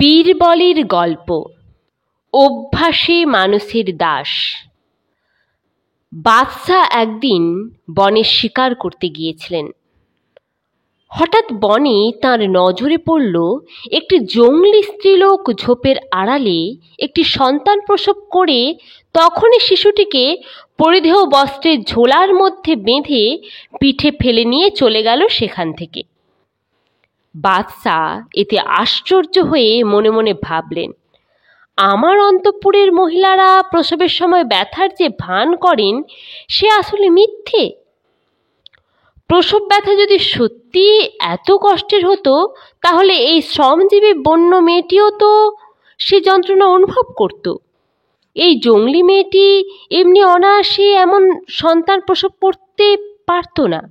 বীরবলের গল্প। অভ্যাসে মানুষের দাস। বাদশাহ একদিন বনে শিকার করতে গিয়েছিলেন। হঠাৎ বনে তাঁর নজরে পড়ল একটি জংলি স্ত্রীলোক ঝোপের আড়ালে একটি সন্তান প্রসব করে তখনই শিশুটিকে পরিধেয় বস্ত্রের ঝোলার মধ্যে বেঁধে পিঠে ফেলে নিয়ে চলে গেল সেখান থেকে। বাদশাহ এতে আশ্চর্য হয়ে মনে মনে ভাবলেন, আমার অন্তঃপুরের মহিলারা প্রসবের সময় ব্যথার যে ভান করেন সে আসলে মিথ্যে। প্রসব ব্যথা যদি সত্যি এত কষ্টের হতো তাহলে এই শ্রমজীবী বন্য মেয়েটিও তো সে যন্ত্রণা অনুভব করত। এই জংলি মেয়েটি এমনি অনায়াসে এমন সন্তান প্রসব করতে পারত না।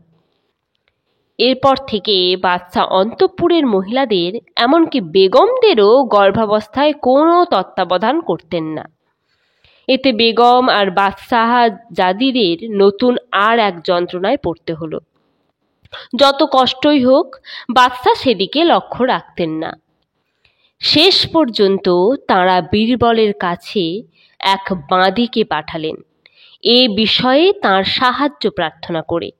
এরপর থেকে বাদশাহ অন্তঃপুরের মহিলাদের এমনকি বেগমদেরও গর্ভাবস্থায় কোনো তত্ত্বাবধান করতেন না। এতে বেগম আর বাদশাহ জাদিদের নতুন আর এক যন্ত্রণায় পড়তে হলো। যত কষ্টই হোক বাদশাহ সেদিকে লক্ষ্য রাখতেন না। শেষ পর্যন্ত তাঁরা বীরবলের কাছে এক বাঁদিকে পাঠালেন এ বিষয়ে তাঁর সাহায্য প্রার্থনা করে।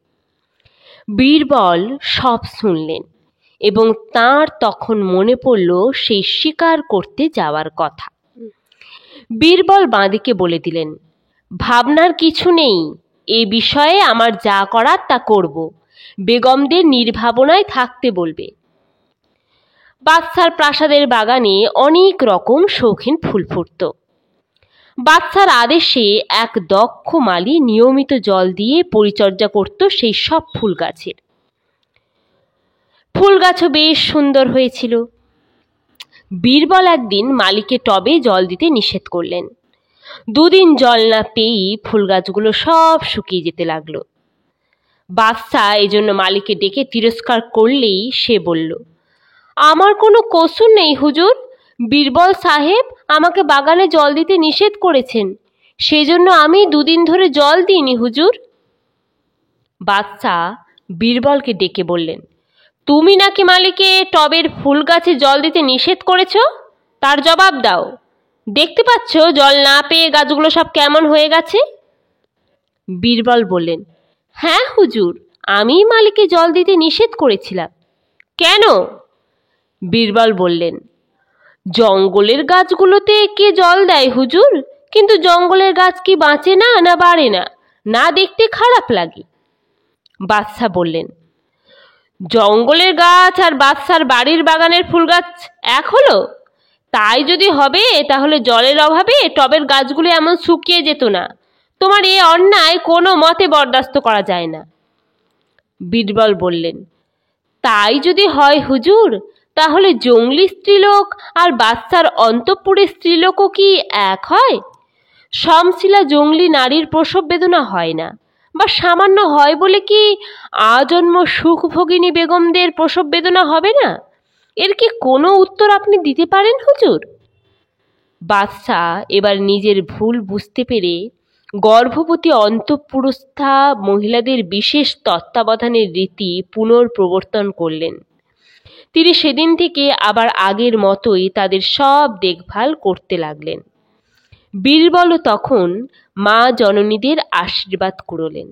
বীরবল সব শুনলেন এবং তাঁর তখন মনে পড়ল সেই শিকার করতে যাওয়ার কথা। বীরবল বাঁদিকে বলে দিলেন, ভাবনার কিছু নেই, এ বিষয়ে আমার যা করার তা করব, বেগমদের নির্ভাবনায় থাকতে বলবে। বাদশার প্রাসাদের বাগানে অনেক রকম শৌখিন ফুল ফুটত। বাদশার আদেশে এক দক্ষ মালী নিয়মিত জল দিয়ে পরিচর্যা করত সেই সব ফুল গাছের। ফুল গাছও বেশ সুন্দর হয়েছিল। বীরবল একদিন মালীকে টবে জল দিতে নিষেধ করলেন। দুদিন জল না পেয়েই ফুল গাছগুলো সব শুকিয়ে যেতে লাগলো। বাদশাহ এজন্য মালীকে ডেকে তিরস্কার করলেই সে বলল, আমার কোনো কসুর নেই হুজুর, বীরবল সাহেব আমাকে বাগানে জল দিতে নিষেধ করেছেন, সেজন্য আমি দুদিন ধরে জল দিইনি হুজুর। বাদশাহ বীরবলকে ডেকে বললেন, তুমি নাকি মালীকে টবের ফুল গাছে জল দিতে নিষেধ করেছ, তার জবাব দাও। দেখতে পাচ্ছ জল না পেয়ে গাছগুলো সব কেমন হয়ে গেছে। বীরবল বললেন, হ্যাঁ হুজুর, আমি মালীকে জল দিতে নিষেধ করেছিলাম। কেন? বীরবল বললেন, জঙ্গলের গাছগুলোতে কে জল দেয় হুজুর, কিন্তু জঙ্গলের গাছ কি বাঁচে না, না বাড়ে না, না দেখতে খারাপ লাগে। বাদশাহ বললেন, জঙ্গলের গাছ আর বাদশার বাড়ির বাগানের ফুল গাছ এক হলো? তাই যদি হবে তাহলে জলের অভাবে টবের গাছগুলো এমন শুকিয়ে যেত না। তোমার এ অন্যায় কোনো মতে বরদাস্ত করা যায় না। বীরবল বললেন, তাই যদি হয় হুজুর, তাহলে জংলি স্ত্রীলোক আর বাদশার অন্তঃপুরের স্ত্রীলোকও কি এক হয়? সমশিলা জংলি নারীর প্রসব বেদনা হয় না, বা সামান্য হয় বলে কি আজন্ম সুখভোগিনী বেগমদের প্রসব বেদনা হবে না? এর কি কোনো উত্তর আপনি দিতে পারেন হুজুর? বাদশাহ এবার নিজের ভুল বুঝতে পেরে গর্ভবতী অন্তঃপুরস্থা মহিলাদের বিশেষ তত্ত্বাবধানের রীতি পুনর্প্রবর্তন করলেন। তিনি সেদিন থেকে আবার আগের মতোই তাদের সব দেখভাল করতে লাগলেন। বীরবলও তখন মা জননীদের আশীর্বাদ কুড়োলেন।